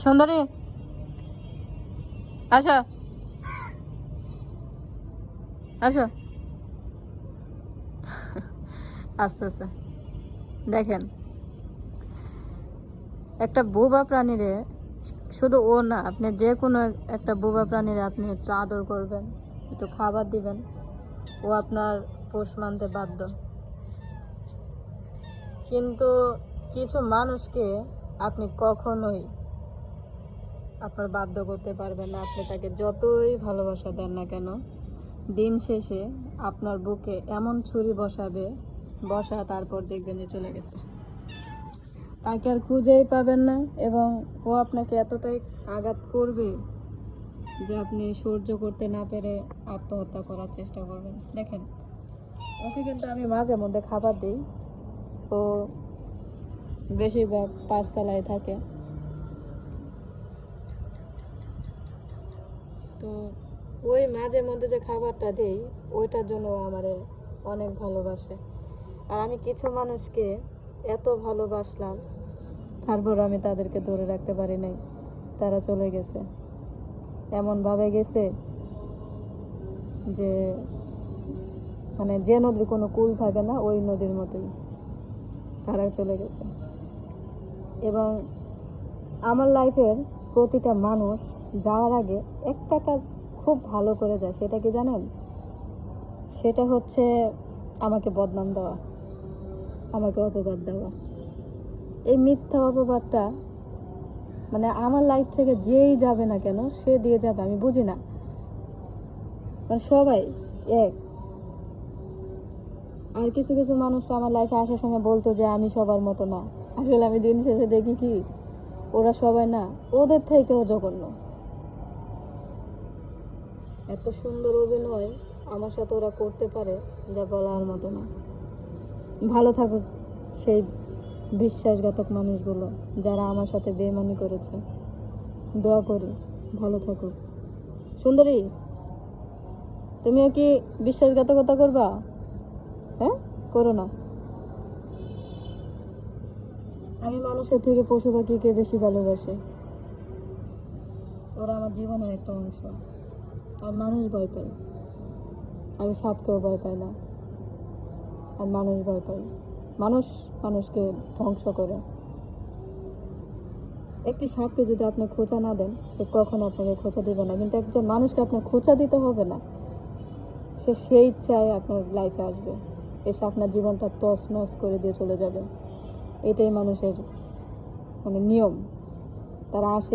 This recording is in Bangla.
সুন্দরী আসো আসো। আস্তে আস্তে দেখেন, একটা বোবা প্রাণীরে, শুধু ও না, আপনি যে কোনো একটা বোবা প্রাণীরে আপনি একটু আদর করবেন, একটু খাবার দিবেন, ও আপনার পোষ মানতে বাধ্য। কিন্তু কিছু মানুষকে আপনি কখনোই আপনার বাধ্য করতে পারবেন না। আপনি তাকে যতই ভালোবাসা দেন না কেন, দিন শেষে আপনার বুকে এমন ছুরি বসা তারপর দেখবেন যে চলে গেছে, তাকে আর খুঁজেই পাবেন না। এবং ও আপনাকে এতটাই আঘাত করবে যে আপনি সহ্য করতে না পেরে আত্মহত্যা করার চেষ্টা করবেন। দেখেন, ওকে কিন্তু আমি মাঝে মধ্যে খাবার দিই। ও বেশিরভাগ 5 তলায় থাকে, তো ওই মাঝে মধ্যে যে খাবারটা দেই ওইটার জন্য ও আমারে অনেক ভালোবাসে। আর আমি কিছু মানুষকে এত ভালোবাসলাম, তারপর আমি তাদেরকে ধরে রাখতে পারি নাই, তারা চলে গেছে। এমনভাবে গেছে যে মানে যে নদীর কোনো কূল থাকে না, ওই নদীর মতোই তারা চলে গেছে। এবং আমার লাইফের প্রতিটা মানুষ যাওয়ার আগে একটা কাজ খুব ভালো করে যায়, সেটা কি জানেন? সেটা হচ্ছে আমাকে বদনাম দেওয়া, আমাকে অপবাদ দেওয়া। এই মিথ্যা অপবাদটা মানে আমার লাইফ থেকে যেই যাবে না কেন সে দিয়ে যাবে, আমি বুঝি না, মানে সবাই এক। আর কিছু কিছু মানুষ তো আমার লাইফে আসার সময় বলতো যে আমি সবার মতো না, আসলে আমি দিন শেষে দেখি কি ওরা সবাই না, ওদের থেকেও জঘন্য। এত সুন্দর অভিনয় আমার সাথে ওরা করতে পারে যা বলার মতো না। ভালো থাকুক সেই বিশ্বাসঘাতক মানুষগুলো যারা আমার সাথে বেইমানি করেছে, দোয়া করি ভালো থাকুক। সুন্দরী, তুমিও কি বিশ্বাসঘাতকতা করবা? হ্যাঁ, করো না। আমি মানুষের থেকে পশু পাখিকে বেশি ভালোবাসি, ওরা আমার জীবনের একটা অংশ। আর মানুষ ভয় পাই, আমি সাপকেও ভয় পাই না। আর মানুষ ভয় পাই, মানুষ মানুষকে ধ্বংস করে। একটি সাপকে যদি আপনি খোঁচা না দেন, সে কখনো আপনাকে খোঁচা দিবে না। কিন্তু একজন মানুষকে আপনার খোঁচা দিতে হবে না, সে সেই ইচ্ছায় আপনার লাইফে আসবে, এসে আপনার জীবনটা তছ নছ করে দিয়ে চলে যাবে। এটাই মানুষের মানে নিয়ম, তারা আসে।